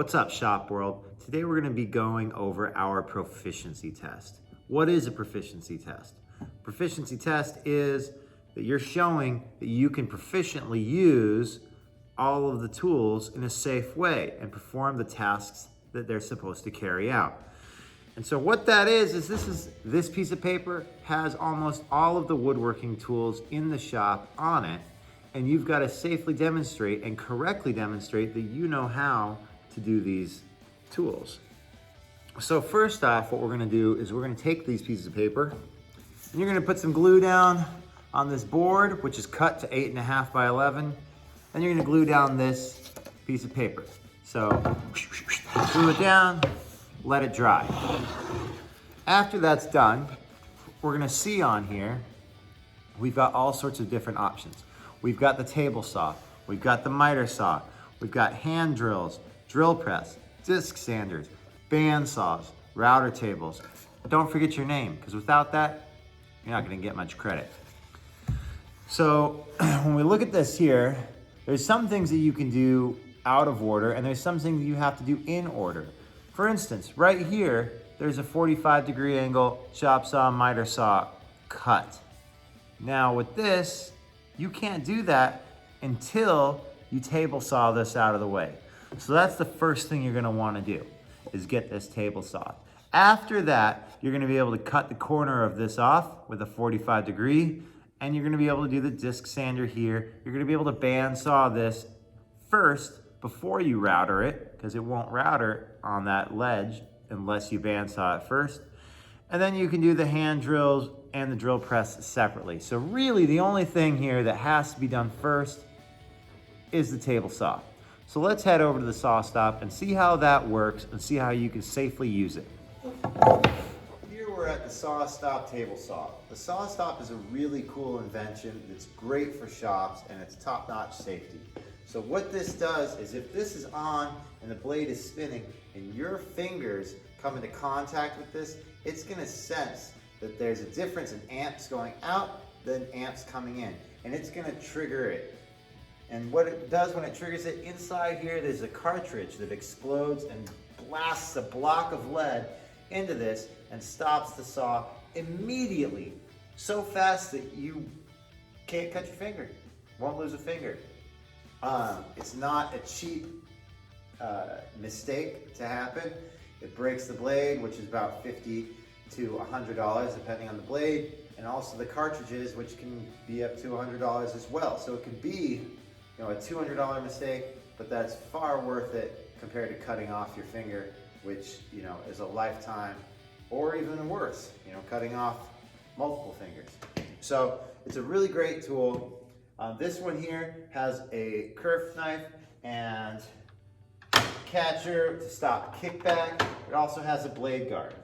What's up, Shop World? Today we're going to be going over our proficiency test. What is a proficiency test? Proficiency test is that you're showing that you can proficiently use all of the tools in a safe way and perform the tasks that they're supposed to carry out. And so what that is this piece of paper has almost all of the woodworking tools in the shop on it, and you've got to safely demonstrate and correctly demonstrate that you know how to do these tools. So first off, what we're gonna do is we're gonna take these pieces of paper and you're gonna put some glue down on this board, which is cut to 8.5 by 11. And you're gonna glue down this piece of paper. So glue it down, let it dry. After that's done, we're gonna see on here, we've got all sorts of different options. We've got the table saw, we've got the miter saw, we've got hand drills, drill press, disc sanders, bandsaws, router tables. Don't forget your name, because without that, you're not gonna get much credit. So when we look at this here, there's some things that you can do out of order, and there's some things that you have to do in order. For instance, right here, there's a 45-degree angle chop saw, miter saw cut. Now with this, you can't do that until you table saw this out of the way. So that's the first thing you're gonna wanna do, is get this table saw. After that, you're gonna be able to cut the corner of this off with a 45 degree, and you're gonna be able to do the disc sander here. You're gonna be able to bandsaw this first before you router it, because it won't router on that ledge unless you bandsaw it first. And then you can do the hand drills and the drill press separately. So really the only thing here that has to be done first is the table saw. So let's head over to the saw stop and see how that works and see how you can safely use it. Here we're at the saw stop table saw. The saw stop is a really cool invention. It's great for shops and it's top-notch safety. So what this does is if this is on and the blade is spinning and your fingers come into contact with this, it's gonna sense that there's a difference in amps going out than amps coming in, and it's gonna trigger it. And what it does when it triggers it, inside here there's a cartridge that explodes and blasts a block of lead into this and stops the saw immediately. So fast that you can't cut your finger, won't lose a finger. It's not a cheap mistake to happen. It breaks the blade, which is about $50 to $100 depending on the blade, and also the cartridges, which can be up to $100 as well. So it could be a $200 mistake, but that's far worth it compared to cutting off your finger, which is a lifetime, or even worse, cutting off multiple fingers. So it's a really great tool. This one here has a kerf knife and catcher to stop kickback. It also has a blade guard.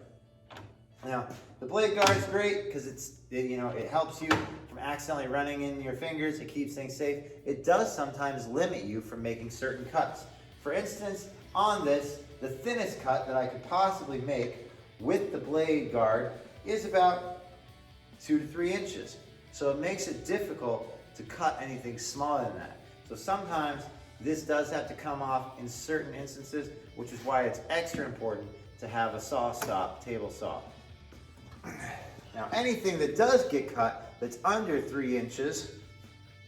Now, the blade guard is great because it helps you from accidentally running in your fingers. It keeps things safe. It does sometimes limit you from making certain cuts. For instance, on this, the thinnest cut that I could possibly make with the blade guard is about 2 to 3 inches. So it makes it difficult to cut anything smaller than that. So sometimes this does have to come off in certain instances, which is why it's extra important to have a saw stop table saw. Now anything that does get cut that's under 3 inches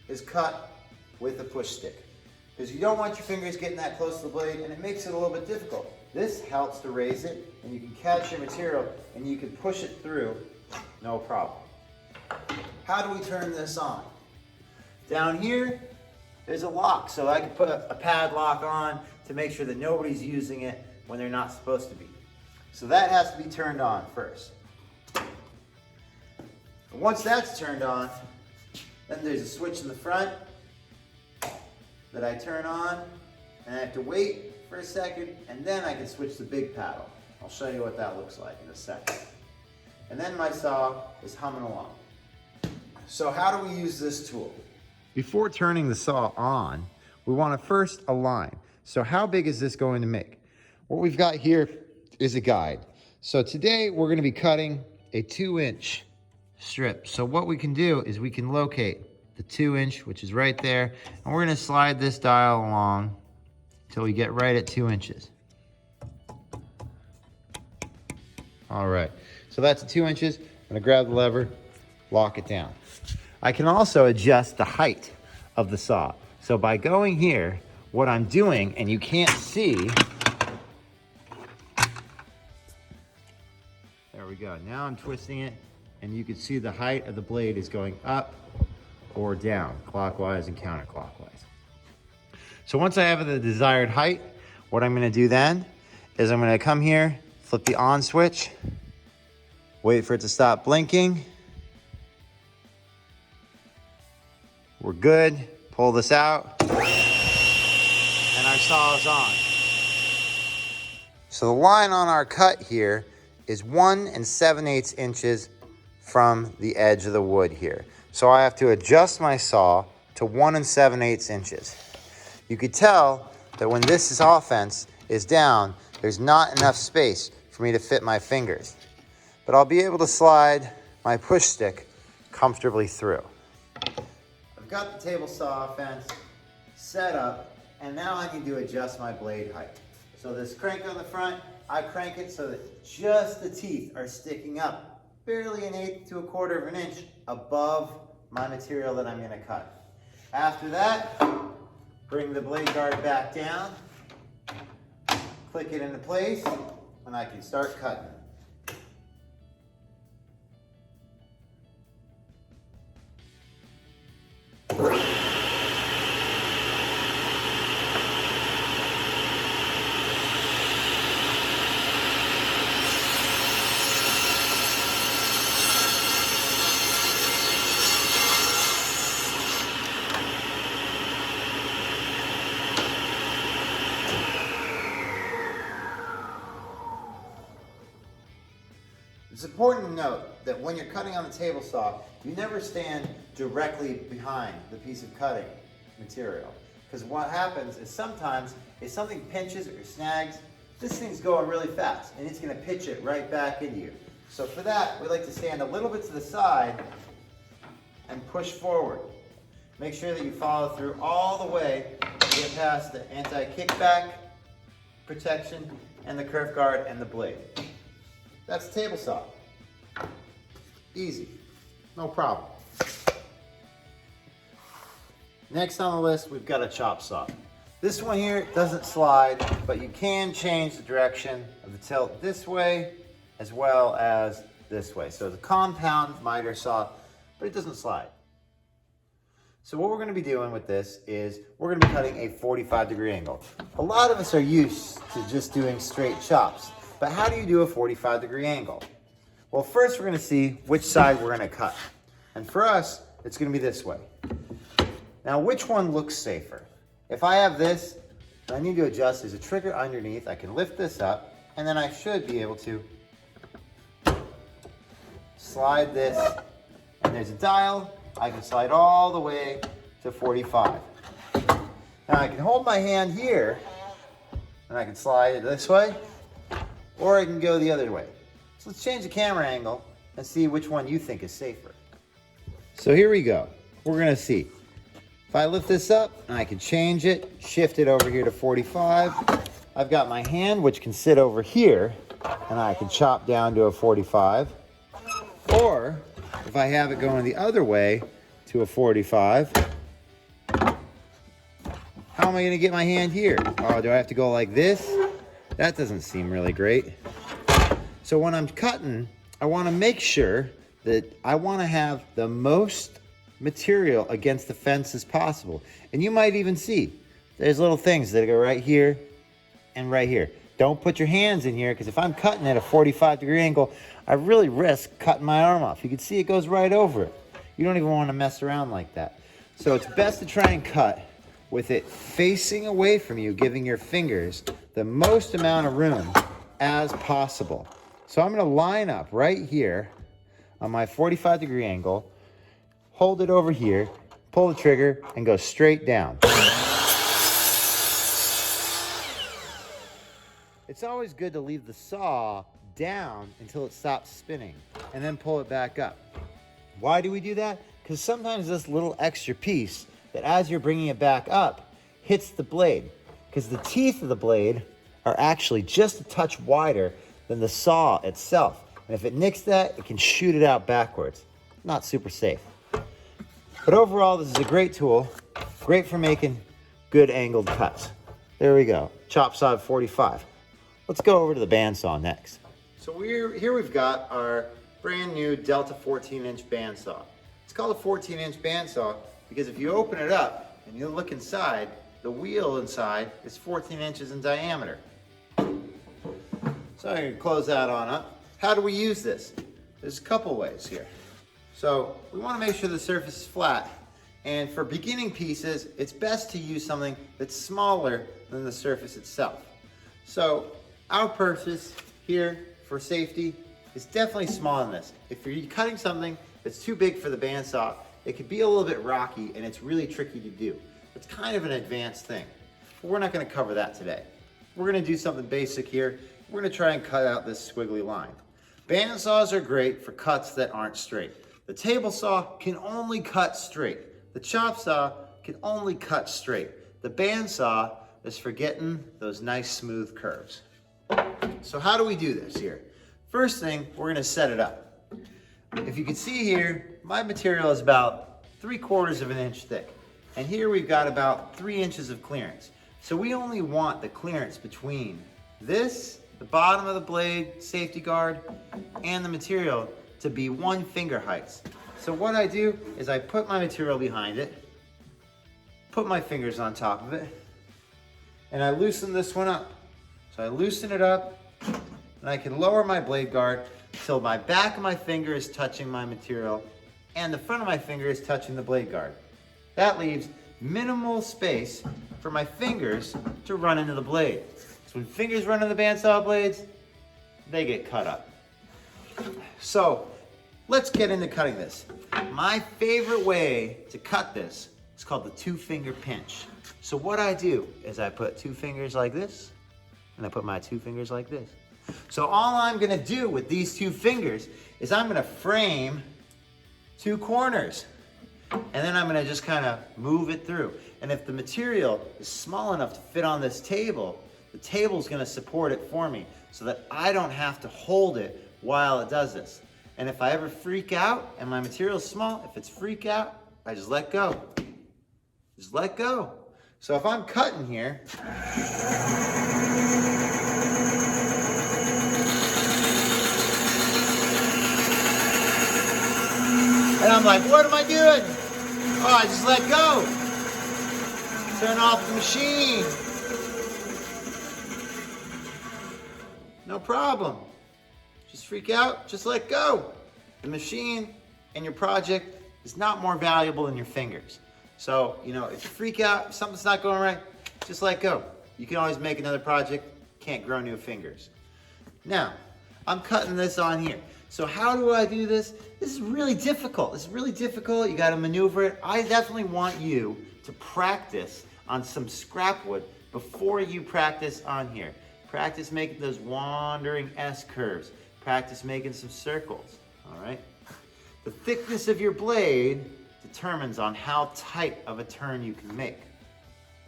is cut with a push stick, because you don't want your fingers getting that close to the blade, and it makes it a little bit difficult. This helps to raise it, and you can catch your material and you can push it through, no problem. How do we turn this on? Down here, there's a lock, so I can put a padlock on to make sure that nobody's using it when they're not supposed to be. So that has to be turned on first. And once that's turned on, then there's a switch in the front that I turn on, and I have to wait for a second, and then I can switch the big paddle. I'll show you what that looks like in a second. And then my saw is humming along. So how do we use this tool? Before turning the saw on, we want to first align. So how big is this going to make? What we've got here is a guide. So today we're going to be cutting a 2-inch strip. So what we can do is we can locate the 2-inch, which is right there, and we're going to slide this dial along until we get right at 2 inches. All right, so that's 2 inches. I'm gonna grab the lever, lock it down. I can also adjust the height of the saw. So by going here, what I'm doing, and you can't see, there we go. Now I'm twisting it, and you can see the height of the blade is going up or down, clockwise and counterclockwise. So once I have the desired height, what I'm gonna do then is I'm gonna come here, flip the on switch, wait for it to stop blinking. We're good, pull this out, and our saw is on. So the line on our cut here is 1 7/8 inches from the edge of the wood here. So I have to adjust my saw to 1 7/8 inches. You could tell that when this offense is down, there's not enough space for me to fit my fingers. But I'll be able to slide my push stick comfortably through. I've got the table saw fence set up, and now I need to adjust my blade height. So this crank on the front, I crank it so that just the teeth are sticking up, barely 1/8 to 1/4 of an inch above my material that I'm gonna cut. After that, bring the blade guard back down, click it into place, and I can start cutting. It's important to note that when you're cutting on the table saw, you never stand directly behind the piece of cutting material. Because what happens is sometimes if something pinches or snags, this thing's going really fast and it's going to pitch it right back into you. So for that, we like to stand a little bit to the side and push forward. Make sure that you follow through all the way to get past the anti-kickback protection and the kerf guard and the blade. That's a table saw. Easy, no problem. Next on the list, we've got a chop saw. This one here doesn't slide, but you can change the direction of the tilt this way as well as this way. So it's a compound miter saw, but it doesn't slide. So what we're gonna be doing with this is we're gonna be cutting a 45-degree angle. A lot of us are used to just doing straight chops. But how do you do a 45-degree angle? Well, first we're gonna see which side we're gonna cut. And for us, it's gonna be this way. Now, which one looks safer? If I have this, I need to adjust, there's a trigger underneath. I can lift this up, and then I should be able to slide this, and there's a dial. I can slide all the way to 45. Now I can hold my hand here, and I can slide it this way, or I can go the other way. So let's change the camera angle and see which one you think is safer. So here we go. We're gonna see. If I lift this up, and I can change it, shift it over here to 45. I've got my hand, which can sit over here, and I can chop down to a 45. Or, if I have it going the other way to a 45, how am I gonna get my hand here? Oh, do I have to go like this? That doesn't seem really great. So when I'm cutting, I wanna make sure that I wanna have the most material against the fence as possible. And you might even see, there's little things that go right here and right here. Don't put your hands in here, because if I'm cutting at a 45-degree angle, I really risk cutting my arm off. You can see it goes right over it. You don't even wanna mess around like that. So it's best to try and cut with it facing away from you, giving your fingers the most amount of room as possible. So I'm gonna line up right here on my 45-degree angle, hold it over here, pull the trigger, and go straight down. It's always good to leave the saw down until it stops spinning, and then pull it back up. Why do we do that? Because sometimes this little extra piece that as you're bringing it back up hits the blade, because the teeth of the blade are actually just a touch wider than the saw itself. And if it nicks that, it can shoot it out backwards. Not super safe. But overall, this is a great tool. Great for making good angled cuts. There we go. Chop saw at 45. Let's go over to the bandsaw next. So here we've got our brand new Delta 14-inch bandsaw. It's called a 14-inch bandsaw because if you open it up and you look inside, the wheel inside is 14 inches in diameter. So I'm going to close that on up. How do we use this? There's a couple ways here. So we want to make sure the surface is flat. And for beginning pieces, it's best to use something that's smaller than the surface itself. So our purpose here for safety is definitely small in this. If you're cutting something that's too big for the bandsaw, it could be a little bit rocky and it's really tricky to do. It's kind of an advanced thing. But we're not going to cover that today. We're going to do something basic here. We're going to try and cut out this squiggly line. Bandsaws are great for cuts that aren't straight. The table saw can only cut straight. The chop saw can only cut straight. The bandsaw is for getting those nice smooth curves. So how do we do this here? First thing, we're going to set it up. If you can see here, my material is about 3/4 of an inch thick. And here we've got about 3 inches of clearance. So we only want the clearance between this, the bottom of the blade, safety guard, and the material to be 1 finger heights. So what I do is I put my material behind it, put my fingers on top of it, and I loosen this one up. So I loosen it up, and I can lower my blade guard till my back of my finger is touching my material, and the front of my finger is touching the blade guard. That leaves minimal space for my fingers to run into the blade. So when fingers run into the bandsaw blades, they get cut up. So let's get into cutting this. My favorite way to cut this is called the 2-finger pinch. So what I do is I put 2 fingers like this, and I put my 2 fingers like this. So all I'm gonna do with these 2 fingers is I'm gonna frame 2 corners. And then I'm gonna just kind of move it through. And if the material is small enough to fit on this table, the table's gonna support it for me so that I don't have to hold it while it does this. And if I ever freak out and my material's small, if it's freak out, I just let go. Just let go. So if I'm cutting here, and I'm like, what am I doing? Oh, I just let go. Turn off the machine. No problem. Just freak out, just let go. The machine and your project is not more valuable than your fingers. So, if you freak out, if something's not going right, just let go. You can always make another project, can't grow new fingers. Now, I'm cutting this on here. So how do I do this? This is really difficult. You gotta maneuver it. I definitely want you to practice on some scrap wood before you practice on here. Practice making those wandering S curves. Practice making some circles, all right? The thickness of your blade determines on how tight of a turn you can make.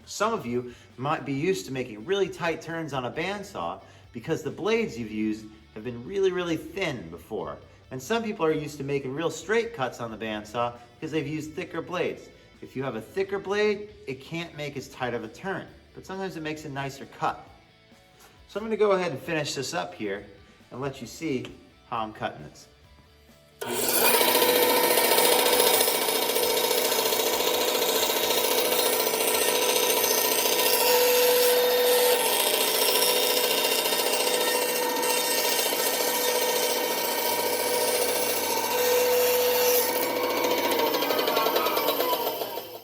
Some of you might be used to making really tight turns on a bandsaw because the blades you've used have been really, really thin before. And some people are used to making real straight cuts on the bandsaw because they've used thicker blades. If you have a thicker blade, it can't make as tight of a turn, but sometimes it makes a nicer cut. So I'm gonna go ahead and finish this up here and let you see how I'm cutting this.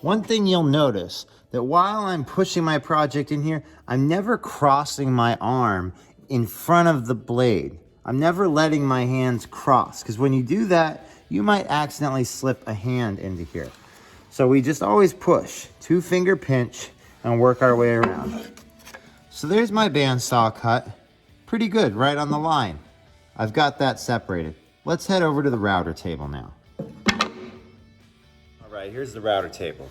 One thing you'll notice, that while I'm pushing my project in here, I'm never crossing my arm in front of the blade. I'm never letting my hands cross, because when you do that, you might accidentally slip a hand into here. So we just always push, 2-finger pinch, and work our way around. So there's my bandsaw cut. Pretty good, right on the line. I've got that separated. Let's head over to the router table now. All right, here's the router table.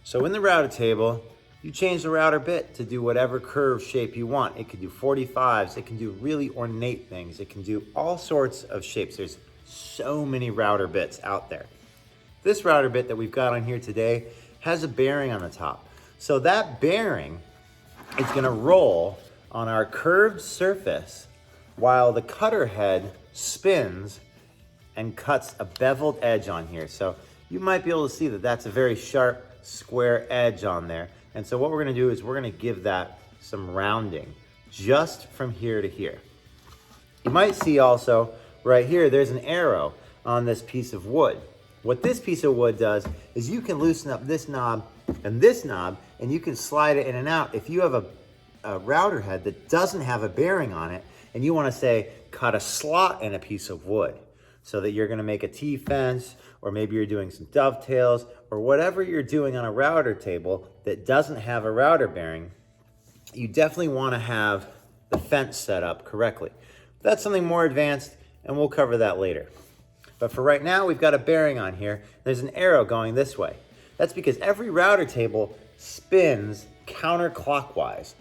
So in the router table, You change the router bit to do whatever curve shape you want. It can do 45s, it can do really ornate things, it can do all sorts of shapes. There's so many router bits out there. This router bit that we've got on here today has a bearing on the top. So that bearing is gonna roll on our curved surface while the cutter head spins and cuts a beveled edge on here. So you might be able to see that that's a very sharp square edge on there. And so what we're gonna do is we're gonna give that some rounding just from here to here. You might see also right here, there's an arrow on this piece of wood. What this piece of wood does is you can loosen up this knob, and you can slide it in and out. If you have a router head that doesn't have a bearing on it, and you wanna say, cut a slot in a piece of wood, so that you're gonna make a T-fence, or maybe you're doing some dovetails, or whatever you're doing on a router table that doesn't have a router bearing, you definitely wanna have the fence set up correctly. That's something more advanced, and we'll cover that later. But for right now, we've got a bearing on here. There's an arrow going this way. That's because every router table spins counterclockwise.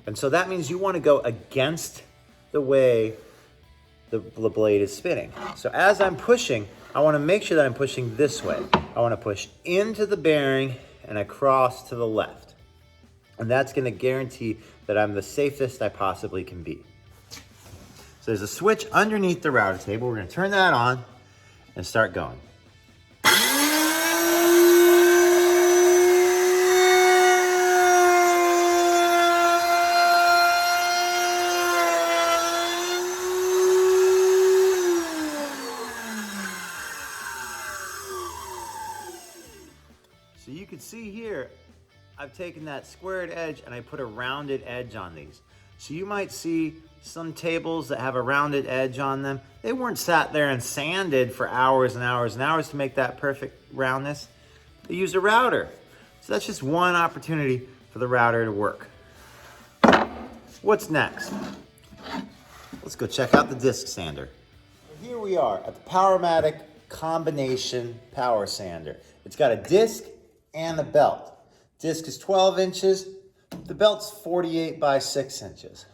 And so that means you wanna go against the way the blade is spinning. So as I'm pushing, I wanna make sure that I'm pushing this way. I wanna push into the bearing and across to the left. And that's gonna guarantee that I'm the safest I possibly can be. So there's a switch underneath the router table. We're gonna turn that on and start going. So you can see here, I've taken that squared edge and I put a rounded edge on these. So you might see some tables that have a rounded edge on them. They weren't sat there and sanded for hours and hours and hours to make that perfect roundness. They used a router. So that's just one opportunity for the router to work. What's next? Let's go check out the disc sander. Here we are at the Powermatic Combination Power Sander. It's got a disc and a belt. Disc is 12 inches, the belt's 48 by 6 inches.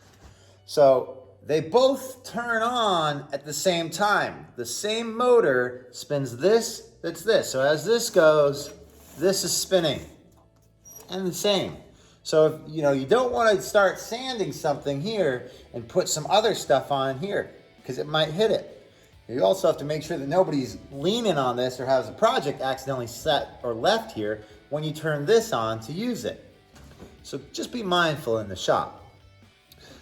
So they both turn on at the same time. The same motor spins this, that's this. So as this goes, this is spinning, and the same. So if you don't want to start sanding something here and put some other stuff on here, because it might hit it. You also have to make sure that nobody's leaning on this or has a project accidentally set or left here when you turn this on to use it. So just be mindful in the shop.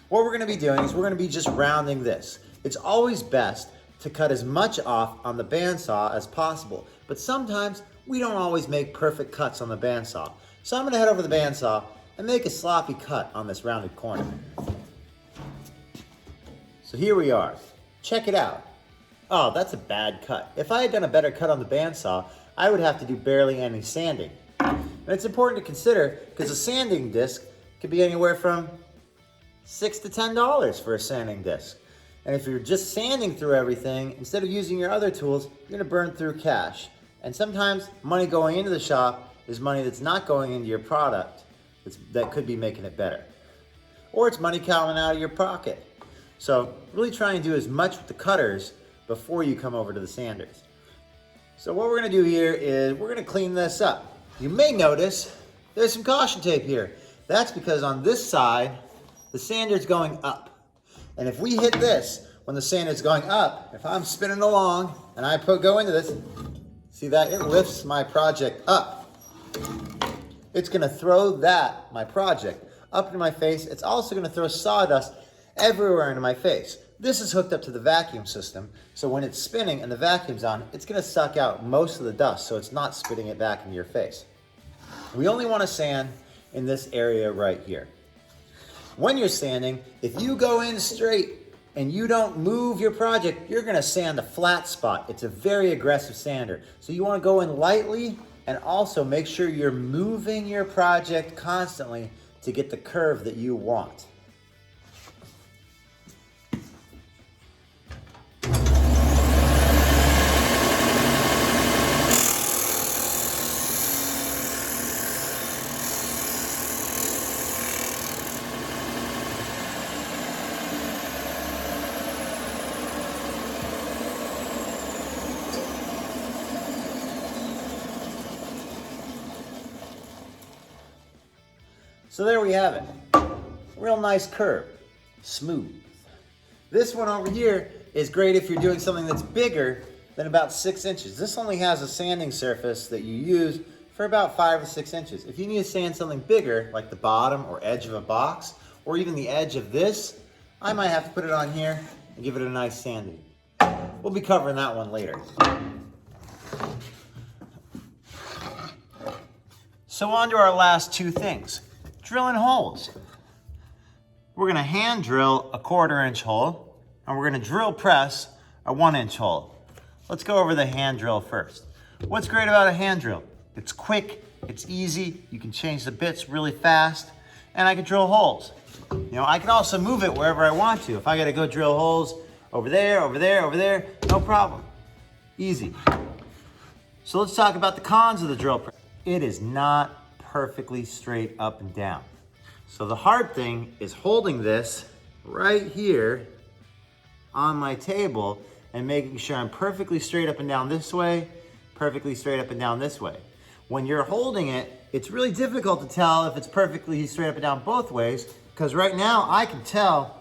What we're gonna be doing is we're gonna be just rounding this. It's always best to cut as much off on the bandsaw as possible, but sometimes we don't always make perfect cuts on the bandsaw. So I'm gonna head over to the bandsaw and make a sloppy cut on this rounded corner. So here we are. Check it out. Oh, that's a bad cut. If I had done a better cut on the bandsaw, I would have to do barely any sanding. And it's important to consider because a sanding disc could be anywhere from $6 to $10 for a sanding disc. And if you're just sanding through everything, instead of using your other tools, you're gonna burn through cash. And sometimes money going into the shop is money that's not going into your product that could be making it better. Or it's money coming out of your pocket. So really try and do as much with the cutters before you come over to the sanders. So what we're gonna do here is we're gonna clean this up. You may notice there's some caution tape here. That's because on this side, the sander's going up. And if we hit this when the sander's going up, if I'm spinning along and I go into this, see that? It lifts my project up. It's gonna throw my project, up into my face. It's also gonna throw sawdust everywhere into my face. This is hooked up to the vacuum system, so when it's spinning and the vacuum's on, it's gonna suck out most of the dust, so it's not spitting it back into your face. We only wanna sand in this area right here. When you're sanding, if you go in straight and you don't move your project, you're gonna sand a flat spot. It's a very aggressive sander. So you wanna go in lightly and also make sure you're moving your project constantly to get the curve that you want. So there we have it. Real nice curve, smooth. This one over here is great if you're doing something that's bigger than about 6 inches. This only has a sanding surface that you use for about 5 or 6 inches. If you need to sand something bigger, like the bottom or edge of a box, or even the edge of this, I might have to put it on here and give it a nice sanding. We'll be covering that one later. So on to our last two things. Drilling holes. We're gonna hand drill a 1/4 inch hole, and we're gonna drill press a 1 inch hole. Let's go over the hand drill first. What's great about a hand drill? It's quick, it's easy, you can change the bits really fast, and I can drill holes. You know, I can also move it wherever I want to. If I gotta go drill holes over there, over there, over there, no problem. Easy. So let's talk about the cons of the drill press. It is not perfectly straight up and down. So the hard thing is holding this right here on my table and making sure I'm perfectly straight up and down this way, perfectly straight up and down this way. When you're holding it, it's really difficult to tell if it's perfectly straight up and down both ways, because right now I can tell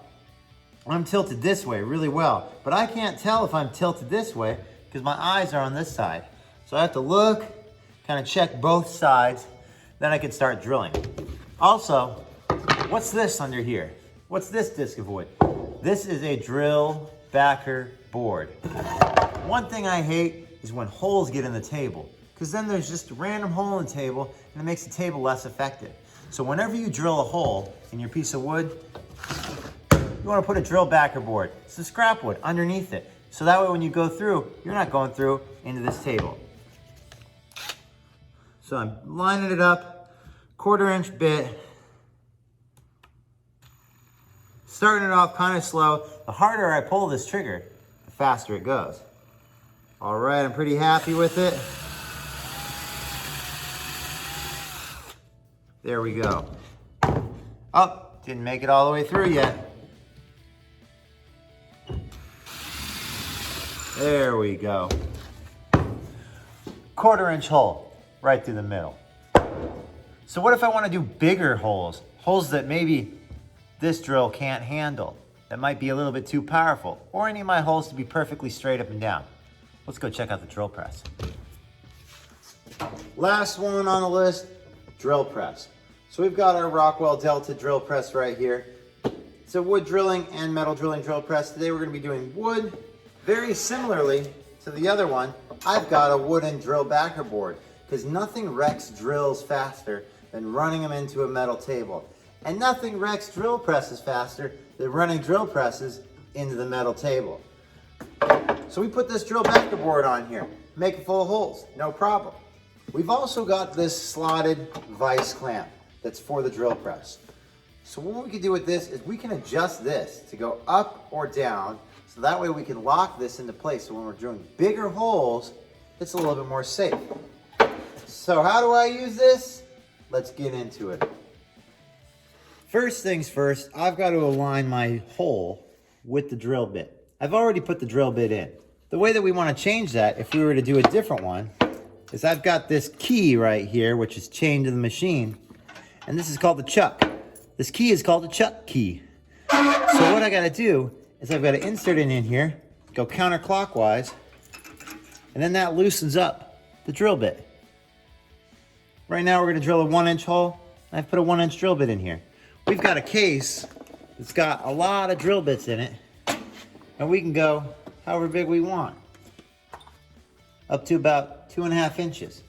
I'm tilted this way really well, but I can't tell if I'm tilted this way because my eyes are on this side. So I have to look, kind of check both sides, then I can start drilling. Also, what's this under here? What's this disc of wood? This is a drill backer board. One thing I hate is when holes get in the table, because then there's just a random hole in the table and it makes the table less effective. So whenever you drill a hole in your piece of wood, you want to put a drill backer board. It's the scrap wood underneath it. So that way when you go through, you're not going through into this table. So I'm lining it up, 1/4 inch bit. Starting it off kind of slow. The harder I pull this trigger, the faster it goes. All right, I'm pretty happy with it. There we go. Oh, didn't make it all the way through yet. There we go. 1/4 inch hole, right through the middle. So what if I want to do bigger holes? Holes that maybe this drill can't handle, that might be a little bit too powerful, or I need my holes to be perfectly straight up and down. Let's go check out the drill press. Last one on the list, drill press. So we've got our Rockwell Delta drill press right here. It's a wood drilling and metal drilling drill press. Today we're going to be doing wood. Very similarly to the other one, I've got a wooden drill backer board, because nothing wrecks drills faster than running them into a metal table. And nothing wrecks drill presses faster than running drill presses into the metal table. So we put this drill backer board on here, make it full of holes, no problem. We've also got this slotted vise clamp that's for the drill press. So what we can do with this is we can adjust this to go up or down, so that way we can lock this into place. So when we're drilling bigger holes, it's a little bit more safe. So how do I use this? Let's get into it. First things first, I've got to align my hole with the drill bit. I've already put the drill bit in. The way that we want to change that, if we were to do a different one, is I've got this key right here, which is chained to the machine, and this is called the chuck. This key is called the chuck key. So what I got to do is I've got to insert it in here, go counterclockwise, and then that loosens up the drill bit. Right now we're going to drill a 1 inch hole, and I've put a 1 inch drill bit in here. We've got a case that's got a lot of drill bits in it, and we can go however big we want, up to about 2.5 inches.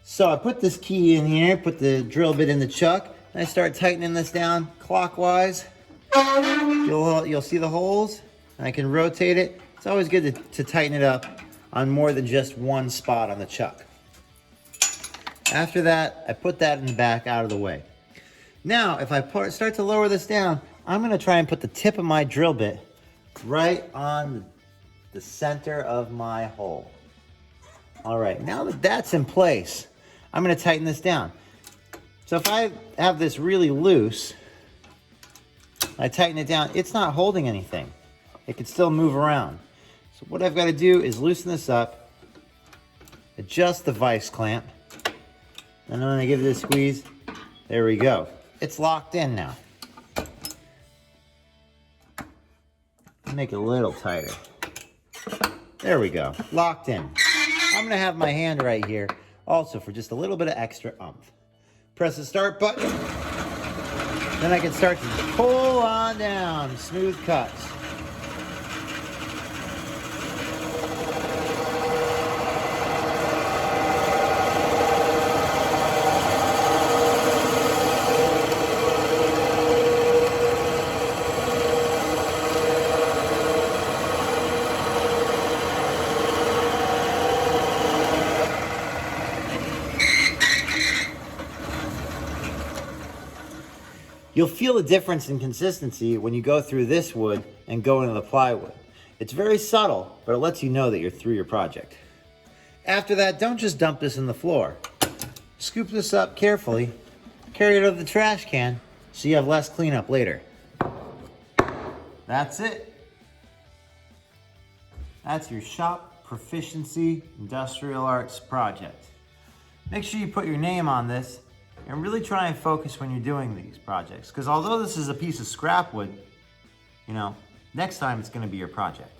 So I put this key in here, put the drill bit in the chuck, and I start tightening this down clockwise. You'll see the holes, and I can rotate it. It's always good to tighten it up on more than just one spot on the chuck. After that, I put that in the back out of the way. Now, if I start to lower this down, I'm going to try and put the tip of my drill bit right on the center of my hole. All right, now that that's in place, I'm going to tighten this down. So if I have this really loose, I tighten it down, it's not holding anything. It can still move around. So what I've got to do is loosen this up, adjust the vise clamp, And then when I give it a squeeze, there we go. It's locked in now. Make it a little tighter. There we go, locked in. I'm gonna have my hand right here also for just a little bit of extra oomph. Press the start button. Then I can start to pull on down, smooth cuts. You'll feel the difference in consistency when you go through this wood and go into the plywood. It's very subtle, but it lets you know that you're through your project. After that, don't just dump this in the floor. Scoop this up carefully, carry it over the trash can so you have less cleanup later. That's it. That's your Shop Proficiency Industrial Arts project. Make sure you put your name on this and really try and focus when you're doing these projects. Because although this is a piece of scrap wood, you know, next time it's going to be your project.